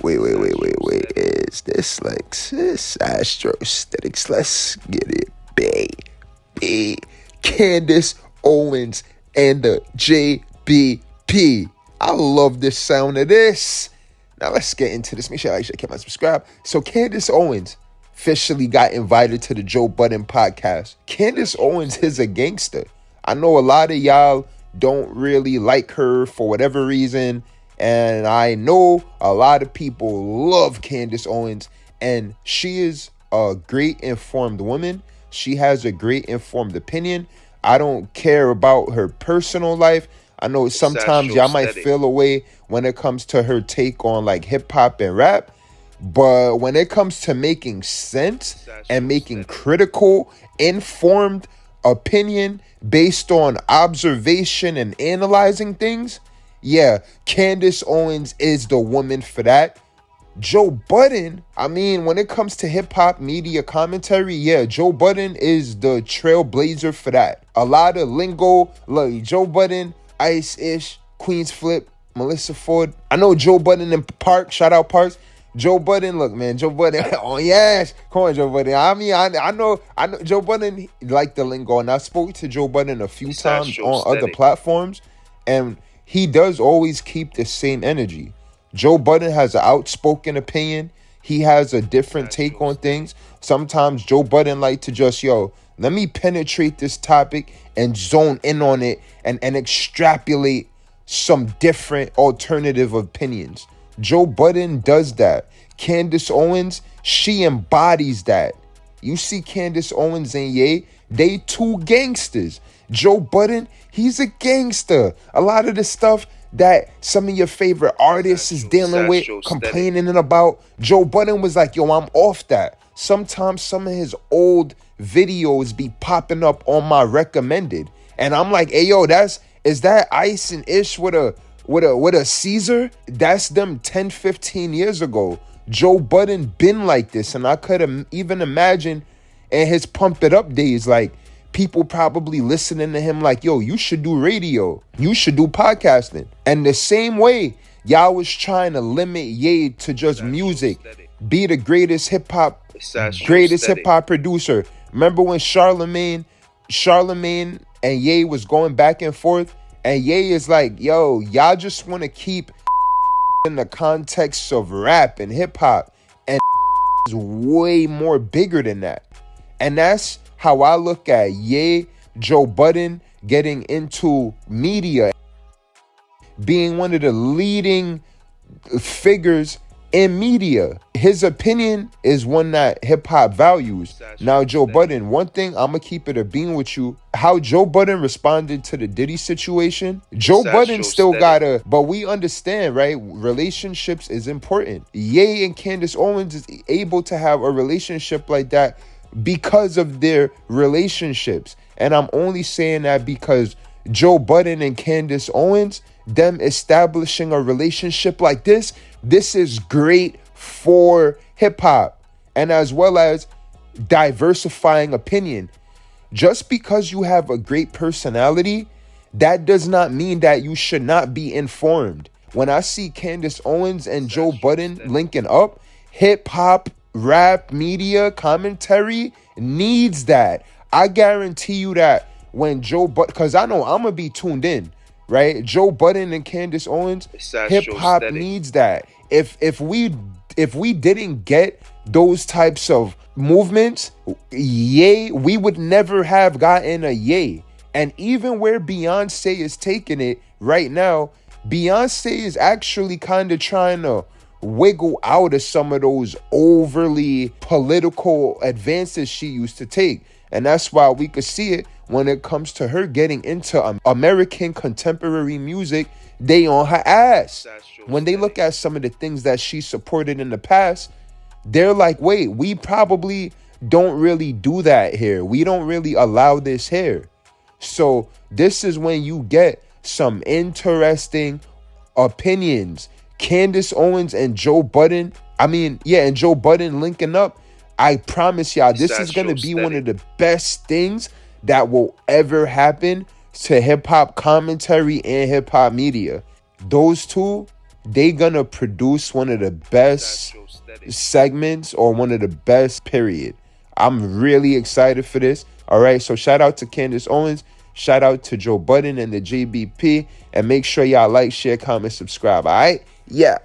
Wait. Is this Lexus Astrostetics? Let's get it, baby. Candace Owens and the JBP. I love the sound of this. Now let's get into this. Make sure you like, share, comment, subscribe. So Candace Owens officially got invited to the Joe Budden podcast. Candace Owens is a gangster. I know a lot of y'all don't really like her for whatever reason. And I know a lot of people love Candace Owens. And she is a great informed woman. She has a great informed opinion. I don't care about her personal life. I know sometimes y'all might feel a way when it comes to her take on like hip hop and rap. But when it comes to making sense and making critical, informed opinion based on observation and analyzing things, yeah, Candace Owens is the woman for that. Joe Budden, I mean, when it comes to hip-hop media commentary, yeah, Joe Budden is the trailblazer for that. A lot of lingo, like Joe Budden, Ice-ish, Queens Flip, Melissa Ford. I know Joe Budden and Park, shout out Parks. Joe Budden, look, man, Joe Budden, oh yes, come on, Joe Budden. I mean, I know Joe Budden liked the lingo, and I spoke to Joe Budden a few times on other platforms, and he does always keep the same energy. Joe Budden has an outspoken opinion. He has a different take on things. Sometimes Joe Budden like to just, let me penetrate this topic and zone in on it and extrapolate some different alternative opinions. Joe Budden does that. Candace Owens, she embodies that. You see Candace Owens and Ye, they two gangsters. Joe Budden, he's a gangster. A lot of the stuff that some of your favorite artists is dealing with, complaining about, Joe Budden was like, I'm off that. Sometimes some of his old videos be popping up on my recommended. And I'm like, hey, is that Ice and Ish with a Caesar? That's them 10, 15 years ago. Joe Budden been like this. And I could even imagine in his Pump It Up days, like, people probably listening to him like, you should do radio. You should do podcasting. And the same way, y'all was trying to limit Ye to just music. Be the greatest hip-hop producer. Remember when Charlemagne and Ye was going back and forth? And Ye is like, y'all just want to keep in the context of rap and hip-hop. And is way more bigger than that. And that's how I look at Ye, Joe Budden getting into media, being one of the leading figures in media. His opinion is one that hip hop values. Now, Joe Budden, one thing, I'm going to keep it a beam with you. How Joe Budden responded to the Diddy situation, Joe Budden still but we understand, right? Relationships is important. Ye and Candace Owens is able to have a relationship like that because of their relationships. And I'm only saying that because Joe Budden and Candace Owens, them establishing a relationship like this is great for hip hop and as well as diversifying opinion. Just because you have a great personality, that does not mean that you should not be informed. When I see Candace Owens and Joe Budden linking up, hip hop, rap, media, commentary needs that. I guarantee you that when Joe Budden, because I know I'm going to be tuned in, right? Joe Budden and Candace Owens, hip-hop needs that. If we didn't get those types of movements, we would never have gotten a Ye. And even where Beyonce is taking it right now, Beyonce is actually kind of trying to wiggle out of some of those overly political advances she used to take. And that's why we could see it when it comes to her getting into American contemporary music. They on her ass. When they look at some of the things that she supported in the past, they're like, wait, we probably don't really do that here. We don't really allow this here. So this is when you get some interesting opinions. Candace Owens and Joe Budden, and Joe Budden linking up, I promise y'all, this is going to be one of the best things that will ever happen to hip-hop commentary and hip-hop media. Those two, they gonna produce one of the best segments or one of the best, period. I'm really excited for this. All right, so shout out to Candace Owens, shout out to Joe Budden and the JBP, and make sure y'all like, share, comment, subscribe. All right, yeah.